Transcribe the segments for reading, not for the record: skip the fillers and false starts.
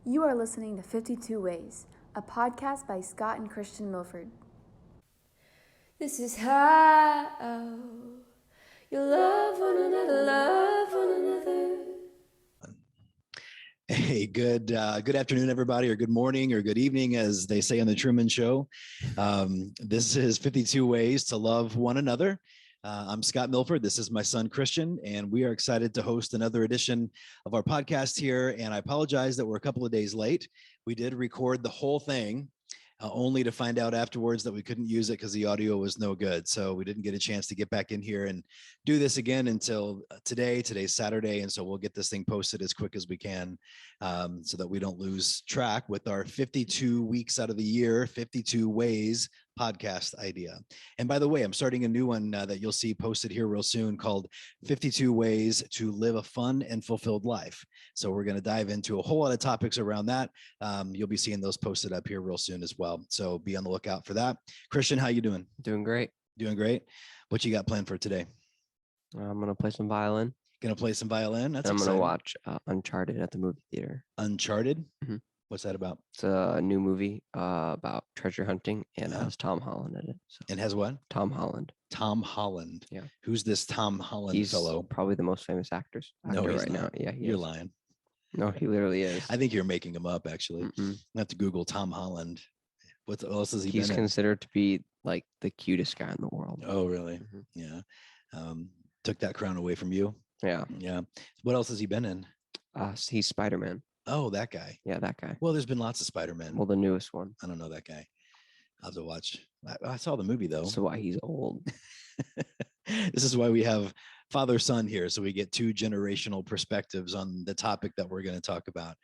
You are listening to 52 Ways, a podcast by Scott and Christian Milford. This is how you love one another, love one another. Hey, good afternoon, everybody, or good morning, or good evening, as they say on the Truman Show. This is 52 Ways to Love One Another. I'm Scott Milford. This is my son, Christian, and we are excited to host another edition of our podcast here. And I apologize that we're a couple of days late. We did record the whole thing, only to find out afterwards that we couldn't use it because the audio was no good. So we didn't get a chance to get back in here and do this again until today. Today's Saturday. And so we'll get this thing posted as quick as we can, so that we don't lose track with our 52 weeks out of the year, 52 Ways podcast idea. And by the way, I'm starting a new one that you'll see posted here real soon called 52 Ways to Live a Fun and Fulfilled Life. So we're going to dive into a whole lot of topics around that. You'll be seeing those posted up here real soon as well. So be on the lookout for that. Christian, how you doing? Doing great. Doing great. What you got planned for today? I'm going to play some violin. Going to play some violin? That's I'm exciting. going to watch Uncharted at the movie theater. Uncharted? Mhm. What's that about? It's a new movie about treasure hunting, and it has Tom Holland in it. So. And has what? Tom Holland. Tom Holland. Yeah. Who's this Tom Holland He's fellow? probably the most famous actor No, he's right not. now. Yeah, You're lying. No, he literally is. I think you're making him up, actually. Mm-mm. I have to Google Tom Holland. What else has he He's been in? considered to be like the cutest guy in the world. Oh, really? Mhm. Yeah. Took that crown away from you. Yeah. Yeah. What else has he been in? He's Spider-Man. Oh, that guy. Yeah, that guy. Well, there's been lots of Spider-Man. Well, the newest one. I don't know that guy. I'll have to watch. I saw the movie, though. So why he's old. This is why we have father-son here, so we get two generational perspectives on the topic that we're going to talk about.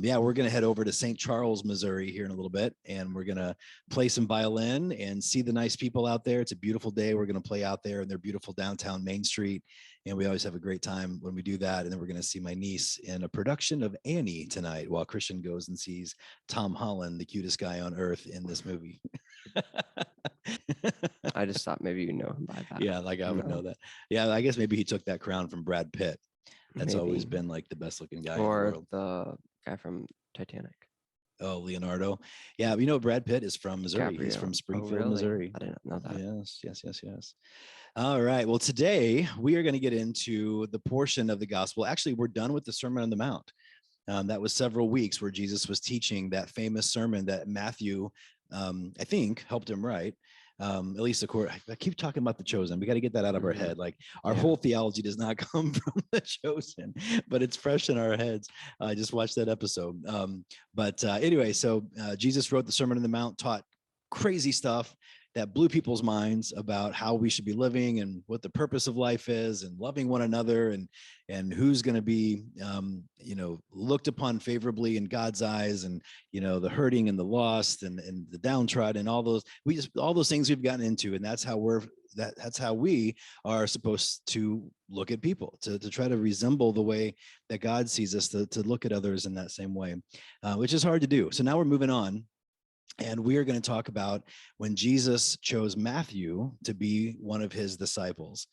Yeah, we're going to head over to St. Charles, Missouri here in a little bit, and we're going to play some violin and see the nice people out there. It's a beautiful day. We're going to play out there in their beautiful downtown Main Street, and we always have a great time when we do that. And then we're going to see my niece in a production of Annie tonight, while Christian goes and sees Tom Holland, the cutest guy on earth in this movie. I just thought maybe you know him by that. Yeah, like I would know that. Yeah, I guess maybe he took that crown from Brad Pitt. That's always Maybe. been like the best looking guy in the Or world. the guy from Titanic. Oh, Leonardo. Yeah, Brad Pitt is from Missouri. He's DiCaprio. from Oh, Springfield, really? Missouri. I didn't know that. Yes. All right. Well, today we are going to get into the portion of the gospel. Actually, we're done with the Sermon on the Mount. That was several weeks where Jesus was teaching that famous sermon that Matthew, I think, helped him write. At least I keep talking about the chosen. We got to get that out of our head. Like our whole theology does not come from the chosen, but it's fresh in our heads. I just watched that episode. Anyway, so Jesus wrote the Sermon on the Mount, taught crazy stuff that blew people's minds about how we should be living and what the purpose of life is, and loving one another, and who's going to be, looked upon favorably in God's eyes, and, the hurting and the lost and the downtrodden, and all those things we've gotten into. And that's how we are supposed to look at people, to try to resemble the way that God sees us, to look at others in that same way, which is hard to do. So now we're moving on. And we are going to talk about when Jesus chose Matthew to be one of his disciples.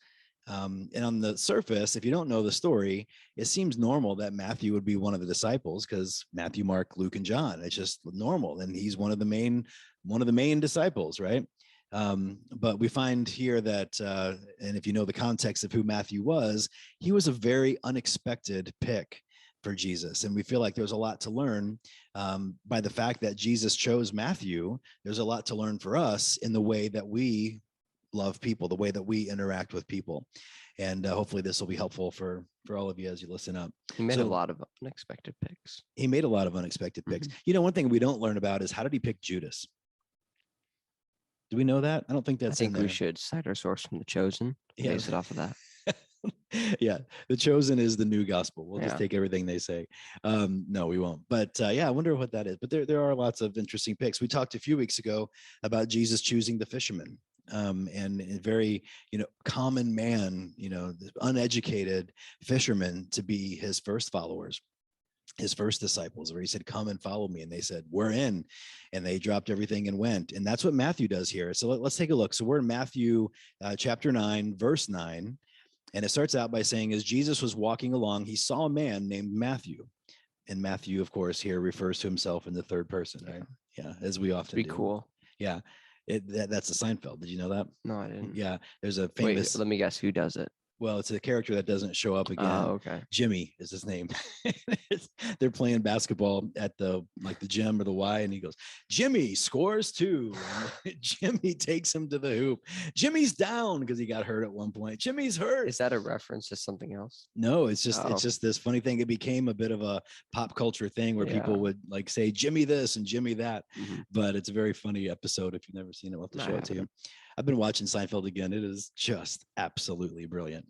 And on the surface, if you don't know the story, it seems normal that Matthew would be one of the disciples, because Matthew, Mark, Luke, and John, it's just normal. And he's one of the main disciples, right? But we find here that, and if you know the context of who Matthew was, he was a very unexpected pick for Jesus. And we feel like there's a lot to learn by the fact that Jesus chose Matthew. There's a lot to learn for us in the way that we love people, the way that we interact with people. And hopefully this will be helpful for all of you as you listen up. He made a lot of unexpected picks. He made a lot of unexpected picks. One thing we don't learn about is, how did he pick Judas? Do we know that? I don't think that's I think we should cite our source from The Chosen. Yeah. Base it off of that. Yeah, the chosen is the new gospel. We'll just take everything they say. No, we won't. But I wonder what that is. But there are lots of interesting picks. We talked a few weeks ago about Jesus choosing the fisherman, and a very common man, uneducated fisherman, to be his first followers, his first disciples, where he said, "Come and follow me." And they said, "We're in." And they dropped everything and went. And that's what Matthew does here. So let's take a look. So we're in Matthew chapter 9, verse 9. And it starts out by saying, as Jesus was walking along, he saw a man named Matthew. And Matthew, of course, here refers to himself in the third person, right? Yeah, as we often Be do. cool. Yeah, that's a Seinfeld. Did you know that? No, I didn't. Yeah, there's a Wait, famous. let me guess who does it. Well, it's a character that doesn't show up again. Oh, okay. Jimmy is his name. They're playing basketball at the gym or the Y, and he goes, Jimmy scores 2. Jimmy takes him to the hoop. Jimmy's down because he got hurt at one point. Jimmy's hurt. Is that a reference to something else? No, it's just Oh. it's just this funny thing. It became a bit of a pop culture thing where people would like say Jimmy this and Jimmy that. Mhm. But it's a very funny episode. If you've never seen it, we'll have to I show it to you. haven't. I've been watching Seinfeld again. It is just absolutely brilliant.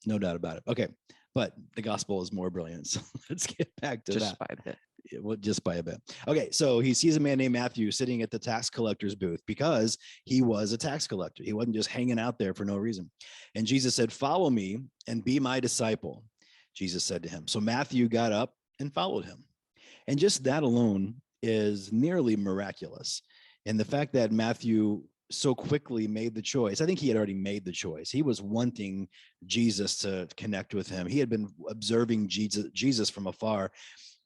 No doubt about it. Okay. But the gospel is more brilliant. So let's get back to Just that. by a bit. Well, just by a bit. Okay. So he sees a man named Matthew sitting at the tax collector's booth because he was a tax collector. He wasn't just hanging out there for no reason. And Jesus said, follow me and be my disciple. Jesus said to him. So Matthew got up and followed him. And just that alone is nearly miraculous. And the fact that Matthew so quickly made the choice. I think he had already made the choice. He was wanting Jesus to connect with him. He had been observing Jesus from afar.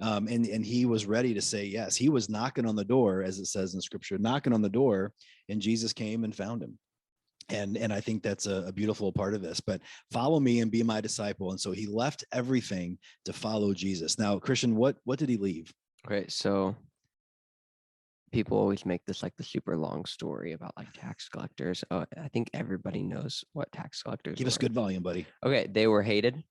And he was ready to say yes. He was knocking on the door, as it says in scripture, knocking on the door, and Jesus came and found him. And I think that's a beautiful part of this. But follow me and be my disciple. And so he left everything to follow Jesus. Now, Christian, what did he leave? Okay, so people always make this like the super long story about like tax collectors. I think everybody knows what tax collectors Give us were. good volume, buddy. Okay, they were hated.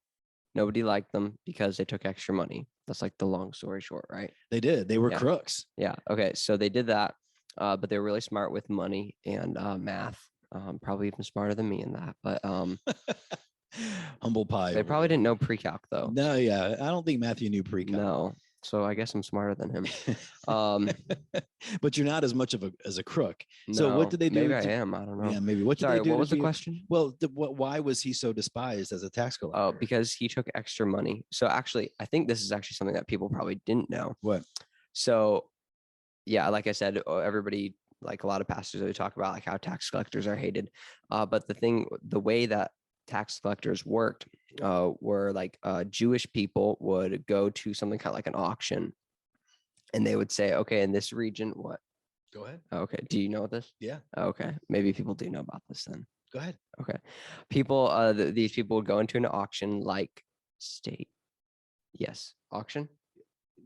Nobody liked them because they took extra money. That's like the long story short, right? They did. They were Yeah. crooks. Yeah. Okay, so they did that, but they were really smart with money and math. Probably even smarter than me in that. But Humble pie. they over probably there. didn't know pre-calc though. No, yeah. I don't think Matthew knew pre-calc. No. So I guess I'm smarter than him. But you're not as much of a crook. So what No, did they do? Maybe I am. I don't know. Yeah, maybe. What did Sorry, they do? what to was the be- question? Well, why was he so despised as a tax collector? Oh, because he took extra money. So actually, I think this is actually something that people probably didn't know. What? So, yeah, like I said, everybody, like a lot of pastors, they talk about like how tax collectors are hated. But the way that tax collectors worked were like Jewish people would go to something kind of like an auction, and they would say, okay, in this region, what? Go ahead. Okay, do you know this? Yeah. Okay, maybe people do know about this then. Go ahead. Okay, people, these people would go into an auction like state. Yes, auction.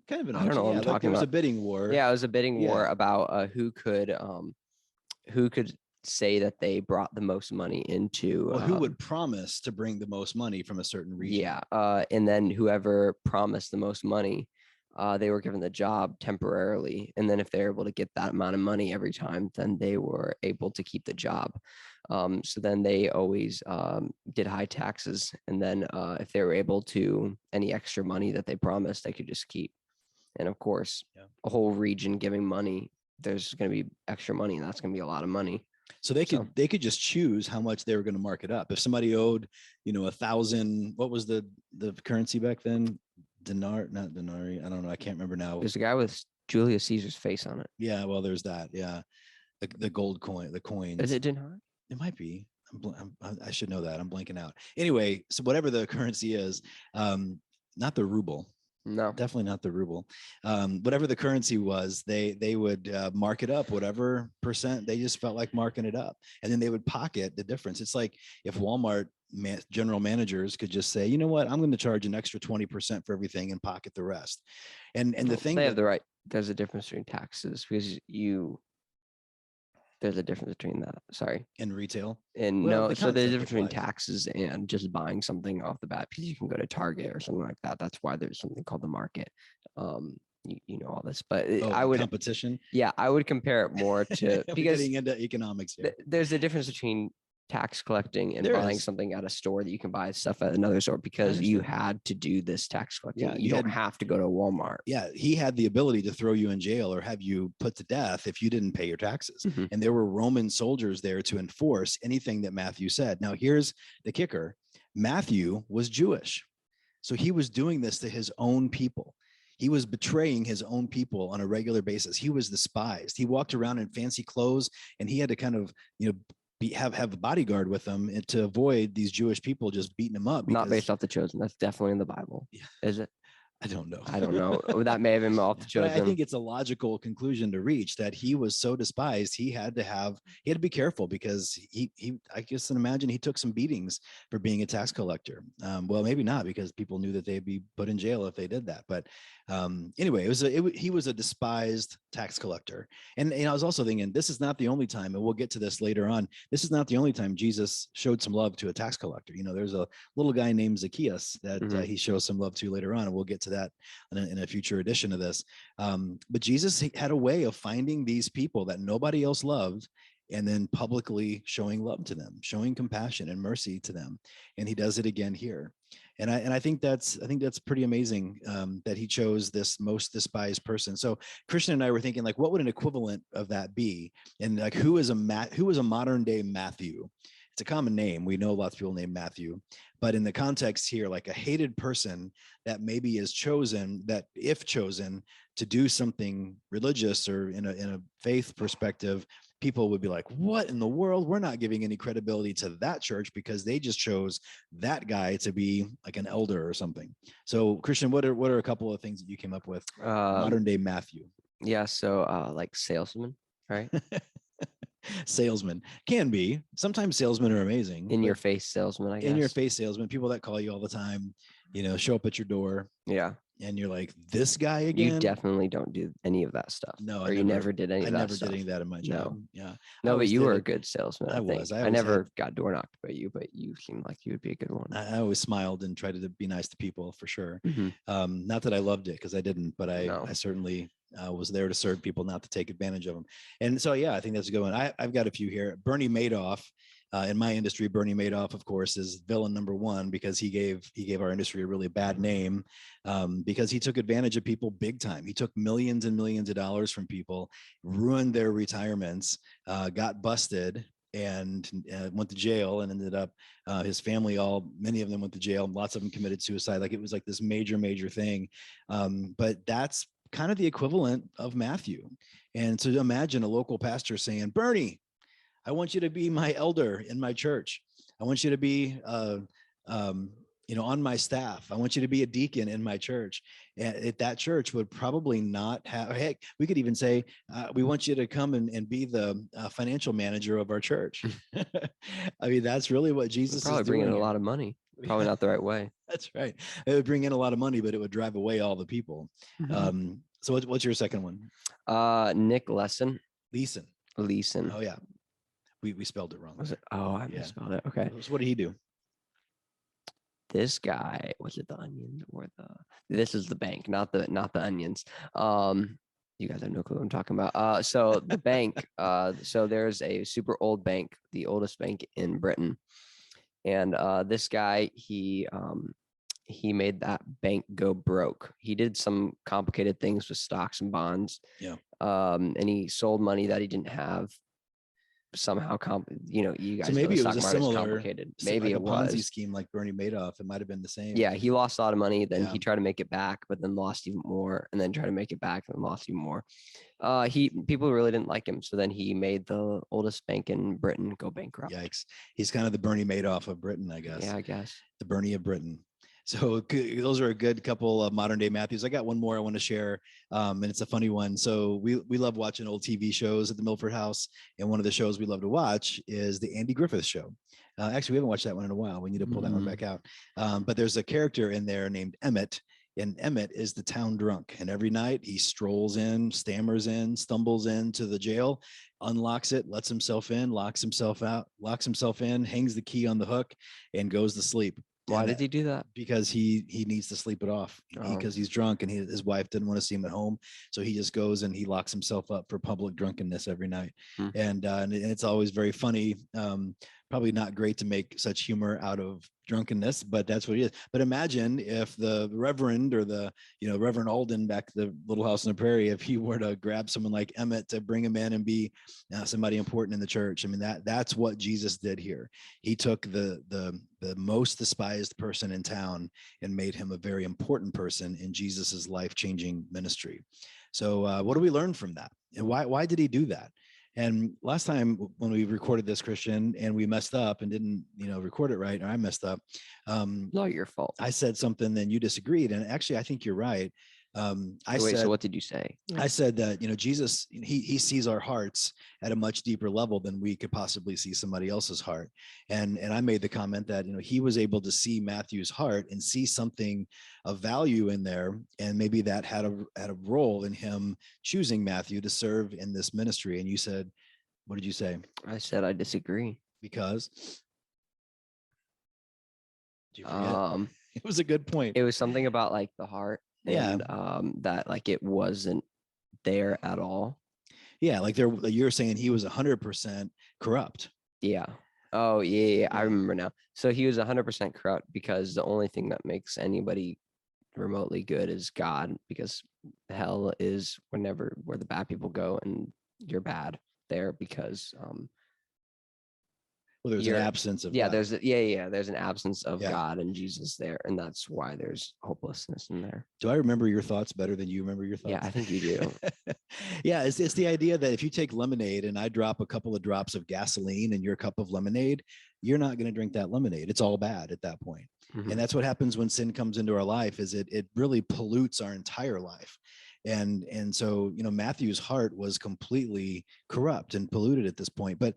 Kind of an I don't know auction. what I'm Yeah, like talking there was a about. bidding war. Yeah, it was a bidding war Yeah. about who could say that they brought the most money into. Well, who would promise to bring the most money from a certain region? Yeah, and then whoever promised the most money, they were given the job temporarily, and then if they're able to get that amount of money every time, then they were able to keep the job. So then they always did high taxes, and then if they were able to any extra money that they promised, they could just keep. And of course, a whole region giving money, there's going to be extra money, and that's going to be a lot of money. So they could just choose how much they were going to mark it up. If somebody owed, 1,000, what was the currency back then? Not denari. I don't know. I can't remember now. There's a guy with Julius Caesar's face on it. Yeah, well, there's that. Yeah, the gold coin, the coins. Is it dinar? It might be. I should know that. I'm blanking out. Anyway, so whatever the currency is, not the ruble. No. Definitely not the ruble. Whatever the currency was, they would mark it up, whatever percent. They just felt like marking it up, and then they would pocket the difference. It's like if Walmart general managers could just say, you know what, I'm going to charge an extra 20% for everything and pocket the rest. And the thing they have the right. There's a difference between taxes because there's a difference between that. Sorry. In retail. And Well, no, the so there's a concept difference between applies. taxes and just buying something off the bat because you can go to Target or something like that. That's why there's something called the market. You know all this, but I would competition. Yeah, I would compare it more to We're because getting into economics here. there's a difference between tax collecting and There buying is. something at a store that you can buy stuff at another store because you understand. had to do this tax collecting. Yeah, you you don't had- have to go to Walmart. Yeah, he had the ability to throw you in jail or have you put to death if you didn't pay your taxes. Mhm. And there were Roman soldiers there to enforce anything that Matthew said. Now, here's the kicker. Matthew was Jewish. So he was doing this to his own people. He was betraying his own people on a regular basis. He was despised. He walked around in fancy clothes and he had to kind of, have a bodyguard with him to avoid these Jewish people just beating him up. Not because- based off The Chosen. That's definitely in the Bible. Yeah. Is it? I don't know. I don't know. That may have been off the But I chosen. think it's a logical conclusion to reach that he was so despised. He had to be careful because I guess, and imagine he took some beatings for being a tax collector. Well, maybe not, because people knew that they'd be put in jail if they did that. But anyway, he was a despised tax collector. And I was also thinking, this is not the only time, and we'll get to this later on. This is not the only time Jesus showed some love to a tax collector. There's a little guy named Zacchaeus that he shows some love to later on, and we'll get to that in a future edition of this. But Jesus had a way of finding these people that nobody else loved, and then publicly showing love to them, showing compassion and mercy to them. And he does it again here. And I think that's pretty amazing, that he chose this most despised person. So Christian and I were thinking, like, what would an equivalent of that be? And like, who is a modern day Matthew? It's a common name. We know lots of people named Matthew, but in the context here, like a hated person that maybe is chosen, that if chosen to do something religious or in a faith perspective, people would be like, what in the world? We're not giving any credibility to that church because they just chose that guy to be like an elder or something. So Christian, what are a couple of things that you came up with? Modern day Matthew. Yeah. So like salesman, right? Salesman can be. Sometimes salesmen are amazing. In your face salesman, I guess. In your face salesman, people that call you all the time, show up at your door. Yeah. And you're like, this guy again? You definitely don't do any of that stuff. No, you never did any of that I never stuff. did any of that in my job. No. Yeah. No, but you were a good salesman. I think. was. I never got door knocked by you, but you seemed like you would be a good one. I always smiled and tried to be nice to people, for sure. Mm-hmm. Not that I loved it, because I didn't, but I certainly was there to serve people, not to take advantage of them. And so, yeah, I think that's a good one. I've got a few here. Bernie Madoff. In my industry, Bernie Madoff, of course, is villain number one, because he gave our industry a really bad name, because he took advantage of people big time. He took millions and millions of dollars from people, ruined their retirements, got busted, and went to jail, and ended up his family, many of them went to jail. Lots of them committed suicide. Like, it was like this major thing. But that's kind of the equivalent of Matthew. And so imagine a local pastor saying, Bernie, I want you to be my elder in my church. I want you to be, on my staff. I want you to be a deacon in my church. And that church would probably not have, heck, we could even say, we want you to come and be the financial manager of our church. I mean, that's really what Jesus probably is doing. Bring in a lot of money. Probably not the right way. That's right. It would bring in a lot of money, but it would drive away all the people. Mm-hmm. So what's your second one? Nick Leeson. Oh, yeah. We spelled it wrong. Was it? Oh, I misspelled it. Okay. So what did he do? This guy, was it the onions or this is the bank, not the onions. You guys have no clue what I'm talking about. So the bank, so there's a super old bank, the oldest bank in Britain. And this guy, he made that bank go broke. He did some complicated things with stocks and bonds. Yeah. And he sold money that he didn't have. Somehow, you guys. So maybe it was a similar, complicated. Maybe like it a Ponzi was scheme like Bernie Madoff. It might have been the same. Yeah, he lost a lot of money. Then he tried to make it back, but then lost even more, and then tried to make it back and lost even more. People really didn't like him, so then he made the oldest bank in Britain go bankrupt. Yikes! He's kind of the Bernie Madoff of Britain, I guess. Yeah, I guess the Bernie of Britain. So those are a good couple of modern day Matthews. I got one more I want to share, and it's a funny one. So we love watching old TV shows at the Milford house, and one of the shows we love to watch is the Andy Griffith Show. Actually, we haven't watched that one in a while. We need to pull that one back out. But there's a character in there named Emmett, and Emmett is the town drunk. And every night he strolls in, stammers in, stumbles into the jail, unlocks it, lets himself in, locks himself out, locks himself in, hangs the key on the hook, and goes to sleep. Why did he do that? Because he needs to sleep it off, because he's drunk, and his wife didn't want to see him at home. So he just goes and he locks himself up for public drunkenness every night. And it's always very funny. Probably not great to make such humor out of drunkenness, but that's what he is. But imagine if the Reverend or Reverend Alden back at the Little House on the Prairie, if he were to grab someone like Emmett to bring him in and be somebody important in the church. I mean, that's what Jesus did here. He took the most despised person in town and made him a very important person in Jesus's life-changing ministry. So what do we learn from that? And why did he do that? And last time when we recorded this, Christian, and we messed up and didn't, record it right, or I messed up. Not your fault. I said something, then you disagreed. And actually, I think you're right. So what did you say? I said that, Jesus, he sees our hearts at a much deeper level than we could possibly see somebody else's heart. And I made the comment that, he was able to see Matthew's heart and see something of value in there. And maybe that had a role in him choosing Matthew to serve in this ministry. And you said, what did you say? I said, I disagree. Because? Did you forget? It was a good point. It was something about like the heart. And that like it wasn't there at all. Yeah, like you're saying he was 100% corrupt. Yeah. Oh yeah, I remember now. So he was 100% corrupt because the only thing that makes anybody remotely good is God, because hell is where the bad people go, and you're bad there because well, there's an absence of God. There's an absence of God and Jesus there, and that's why there's hopelessness in there. Do I remember your thoughts better than you remember your thoughts? Yeah, I think you do. Yeah, it's the idea that if you take lemonade and I drop a couple of drops of gasoline in your cup of lemonade, you're not going to drink that lemonade. It's all bad at that point. Mm-hmm. And that's what happens when sin comes into our life, is it really pollutes our entire life. And so, Matthew's heart was completely corrupt and polluted at this point. But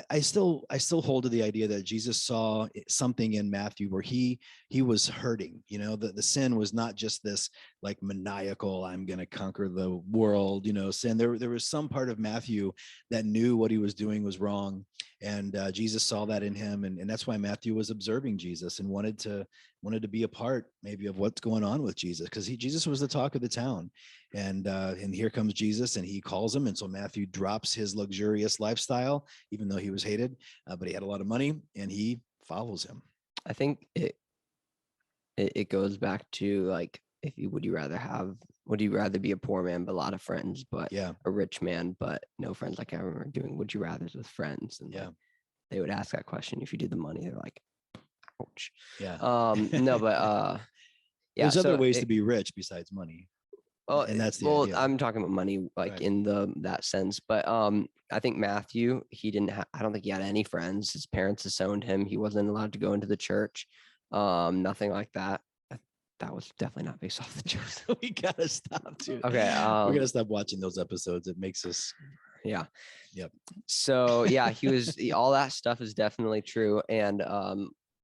I still hold to the idea that Jesus saw something in Matthew where he was hurting. The sin was not just this like maniacal, I'm going to conquer the world, sin. There was some part of Matthew that knew what he was doing was wrong. And Jesus saw that in him. And that's why Matthew was observing Jesus and wanted to be a part maybe of what's going on with Jesus, because Jesus was the talk of the town. And here comes Jesus, and he calls him. And so Matthew drops his luxurious lifestyle, even though he was hated, but he had a lot of money, and he follows him. I think it goes back to like, would you rather be a poor man but a lot of friends, but a rich man but no friends? Like I remember doing would you rathers with friends, and like, they would ask that question. If you do the money, they're like, ouch. No, but there's other ways to be rich besides money. And that's the idea. I'm talking about money, like right. In that sense. But I think Matthew, I don't think he had any friends. His parents disowned him. He wasn't allowed to go into the church. Nothing like that. That was definitely not based off the church. We gotta stop too. Okay. We're gonna stop watching those episodes. It makes us. Yeah. Yep. So yeah, he was. All that stuff is definitely true, and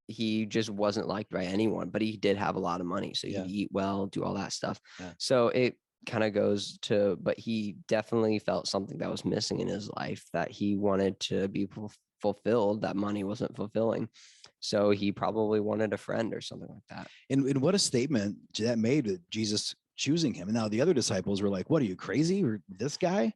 he just wasn't liked by anyone. But he did have a lot of money, so he could eat well, do all that stuff. Yeah. So it kind of goes to, but he definitely felt something that was missing in his life, that he wanted to be fulfilled, that money wasn't fulfilling. So he probably wanted a friend or something like that. And what a statement that made with Jesus choosing him. And now the other disciples were like, what, are you crazy? Or this guy?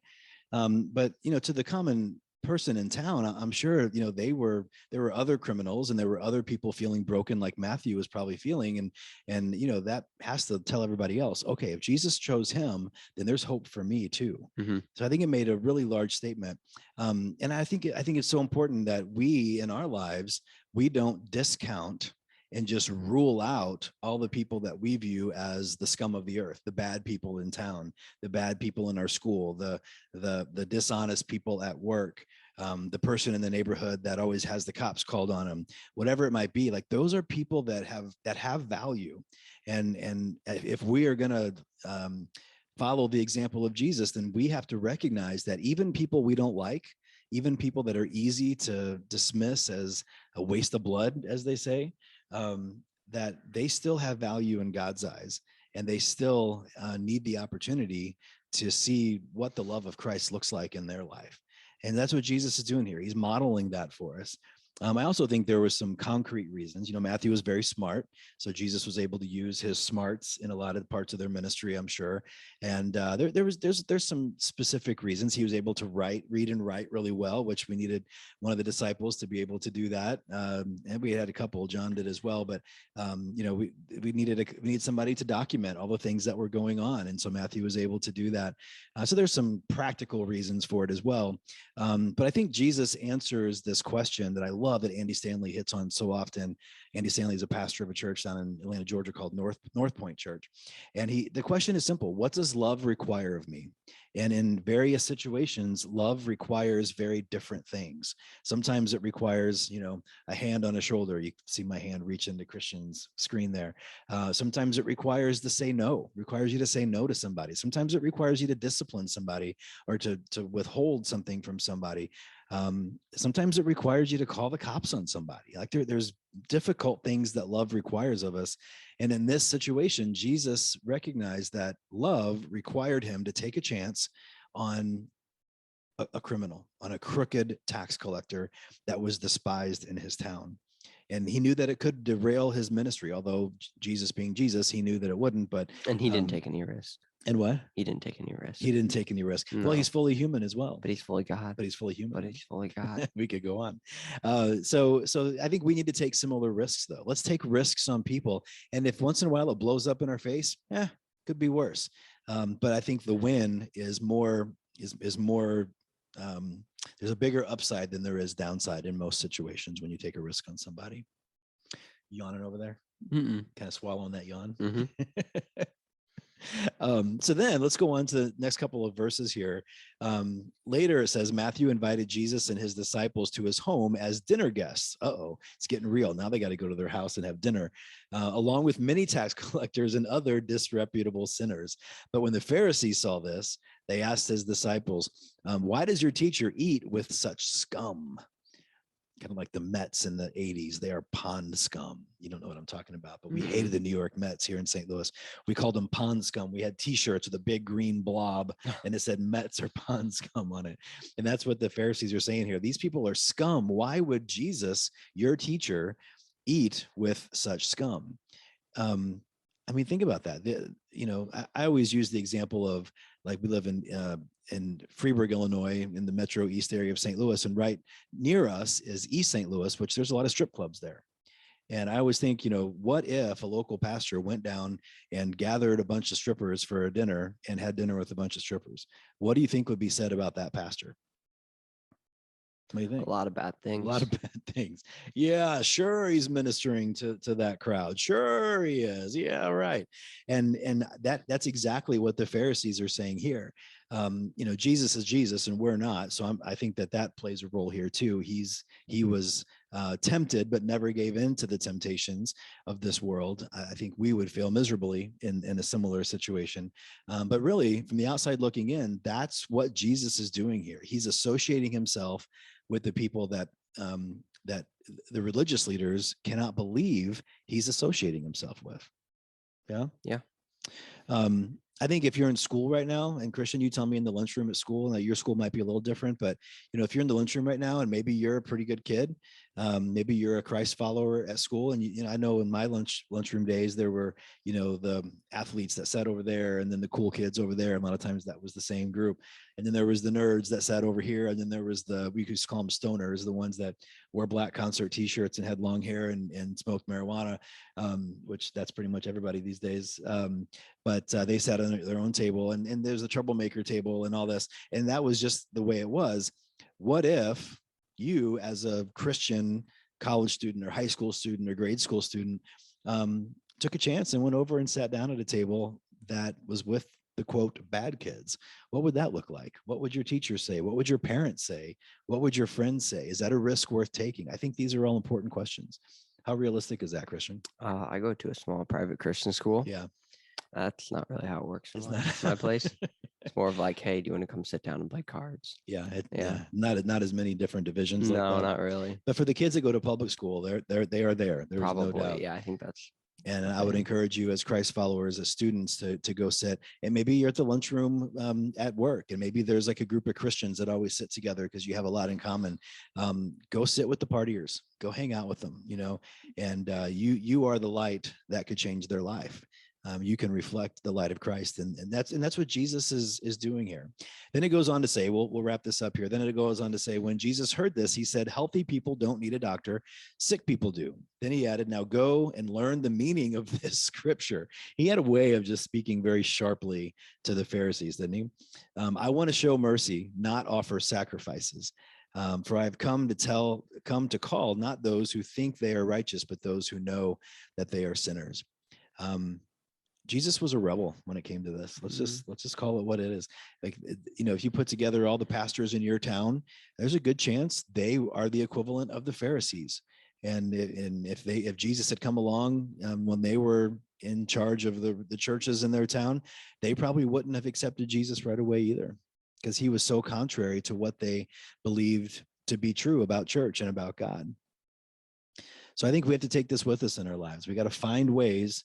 But, to the common person in town, I'm sure, there were other criminals, and there were other people feeling broken like Matthew was probably feeling. And that has to tell everybody else, okay, if Jesus chose him, then there's hope for me too. Mm-hmm. So I think it made a really large statement. And I think it's so important that we in our lives, we don't discount and just rule out all the people that we view as the scum of the earth, the bad people in town, the bad people in our school, the dishonest people at work, the person in the neighborhood that always has the cops called on them, whatever it might be. Like, those are people that have value. And if we are going to follow the example of Jesus, then we have to recognize that even people we don't like, even people that are easy to dismiss as a waste of blood, as they say, that they still have value in God's eyes, and they still need the opportunity to see what the love of Christ looks like in their life. And that's what Jesus is doing here. He's modeling that for us. I also think there were some concrete reasons. Matthew was very smart, so Jesus was able to use his smarts in a lot of parts of their ministry, I'm sure. And there's some specific reasons. He was able to read and write really well, which we needed one of the disciples to be able to do that. And we had a couple, John did as well. But we needed somebody to document all the things that were going on, and so Matthew was able to do that. So there's some practical reasons for it as well. But I think Jesus answers this question that I love that Andy Stanley hits on so often. Andy Stanley is a pastor of a church down in Atlanta, Georgia called North Point Church. And the question is simple. What does love require of me? And in various situations, love requires very different things. Sometimes it requires, a hand on a shoulder. You can see my hand reach into Christian's screen there. Sometimes it requires requires you to say no to somebody. Sometimes it requires you to discipline somebody or to withhold something from somebody. Sometimes it requires you to call the cops on somebody. Like there's difficult things that love requires of us. And in this situation, Jesus recognized that love required him to take a chance on a criminal, on a crooked tax collector that was despised in his town. And he knew that it could derail his ministry, although Jesus being Jesus, he knew that it wouldn't. And he didn't take any risk. And what? He didn't take any risk. He didn't take any risk. No. Well, he's fully human as well. But he's fully God. But he's fully human. But he's fully God. We could go on. So I think we need to take similar risks, though. Let's take risks on people. And if once in a while it blows up in our face, could be worse. But I think the win is more. There's a bigger upside than there is downside in most situations when you take a risk on somebody. Yawning over there? Mm-mm. Kind of swallowing that yawn. Mm-hmm. So then let's go on to the next couple of verses here. Later it says Matthew invited Jesus and his disciples to his home as dinner guests. It's getting real. Now they got to go to their house and have dinner, along with many tax collectors and other disreputable sinners. But when the Pharisees saw this, they asked his disciples, why does your teacher eat with such scum? Kind of like the Mets in the 80s. They are pond scum. You don't know what I'm talking about, but we hated the New York Mets here in St. Louis. We called them pond scum. We had t-shirts with a big green blob and it said Mets are pond scum on it. And that's what the Pharisees are saying here. These people are scum. Why would Jesus, your teacher, eat with such scum? Think about that. I always use the example of, like, we live in Freeburg, Illinois, in the Metro East area of St. Louis, and right near us is East St. Louis, which there's a lot of strip clubs there. And I always think, what if a local pastor went down and gathered a bunch of strippers for a dinner and had dinner with a bunch of strippers? What do you think would be said about that pastor? What do you think? A lot of bad things. A lot of bad things. Yeah, sure, he's ministering to that crowd. Sure he is. Yeah, right. And that's exactly what the Pharisees are saying here. Jesus is Jesus and we're not. So I think that plays a role here too. He was tempted, but never gave in to the temptations of this world. I think we would fail miserably in a similar situation. But really, from the outside looking in, that's what Jesus is doing here. He's associating himself with the people that the religious leaders cannot believe he's associating himself with. Yeah. Yeah. I think if you're in school right now, and Christian, you tell me in the lunchroom at school, and your school might be a little different, but if you're in the lunchroom right now and maybe you're a pretty good kid, maybe you're a Christ follower at school, and I know in my lunchroom days there were the athletes that sat over there, and then the cool kids over there. A lot of times that was the same group, and then there was the nerds that sat over here, and then there was we used to call them stoners, the ones that wore black concert T-shirts and had long hair and smoked marijuana, which that's pretty much everybody these days. But they sat on their own table, and there's a troublemaker table and all this, and that was just the way it was. What if you, as a Christian college student or high school student or grade school student, took a chance and went over and sat down at a table that was with the quote bad kids? What would that look like? What would your teacher say? What would your parents say? What would your friends say? Is that a risk worth taking? I think these are all important questions. How realistic is that, Christian? I go to a small private Christian school. Yeah. That's not really how it works in It's my place. It's more of like, hey, do you want to come sit down and play cards? Yeah. Not as many different divisions. No, not really. But for the kids that go to public school, they are there. There's Probably, no doubt. yeah. I think that's. And I would encourage you as Christ followers, as students, to go sit. And maybe you're at the lunchroom at work, and maybe there's like a group of Christians that always sit together because you have a lot in common. Go sit with the partiers. Go hang out with them. And you are the light that could change their life. You can reflect the light of Christ, and that's what Jesus is doing here. Then it goes on to say, we'll wrap this up here. Then it goes on to say, when Jesus heard this, he said, healthy people don't need a doctor, sick people do. Then he added, now go and learn the meaning of this scripture. He had a way of just speaking very sharply to the Pharisees, didn't he? I want to show mercy, not offer sacrifices. For I have come to call not those who think they are righteous, but those who know that they are sinners. Jesus was a rebel when it came to this. Let's just call it what it is. Like, if you put together all the pastors in your town, there's a good chance they are the equivalent of the Pharisees. And if Jesus had come along when they were in charge of the churches in their town, they probably wouldn't have accepted Jesus right away either, because he was so contrary to what they believed to be true about church and about God. So I think we have to take this with us in our lives. We got to find ways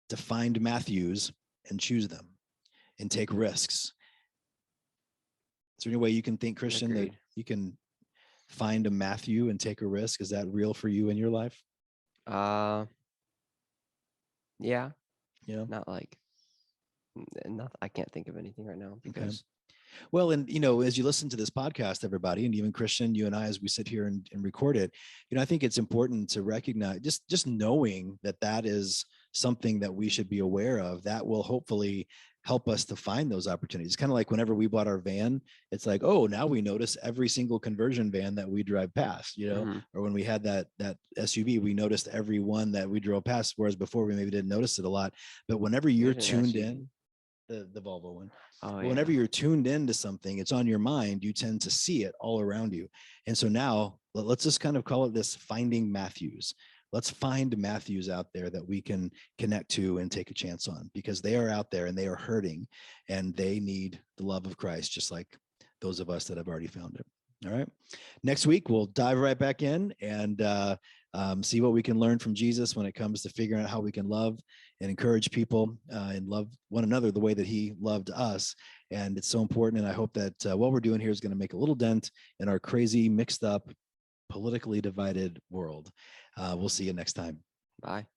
to find Matthews and choose them and take risks. Is there any way you can think, Christian, Agreed. that you can find a Matthew and take a risk? Is that real for you in your life? Yeah. Yeah. I can't think of anything right now because. Well, and as you listen to this podcast, everybody, and even Christian, you and I, as we sit here and record it, I think it's important to recognize just knowing that is something that we should be aware of. That will hopefully help us to find those opportunities. Kind of like whenever we bought our van, it's like, oh, now we notice every single conversion van that we drive past, or when we had that SUV, we noticed every one that we drove past, whereas before we maybe didn't notice it a lot. But whenever you're tuned in, the Volvo one. Oh, yeah. Whenever you're tuned into something, it's on your mind, you tend to see it all around you. And so now let's just kind of call it this finding Matthews. Let's find Matthews out there that we can connect to and take a chance on, because they are out there and they are hurting and they need the love of Christ, just like those of us that have already found it. All right. Next week, we'll dive right back in and see what we can learn from Jesus when it comes to figuring out how we can love and encourage people and love one another the way that he loved us. And it's so important. And I hope that what we're doing here is going to make a little dent in our crazy, mixed up, politically divided world. We'll see you next time. Bye.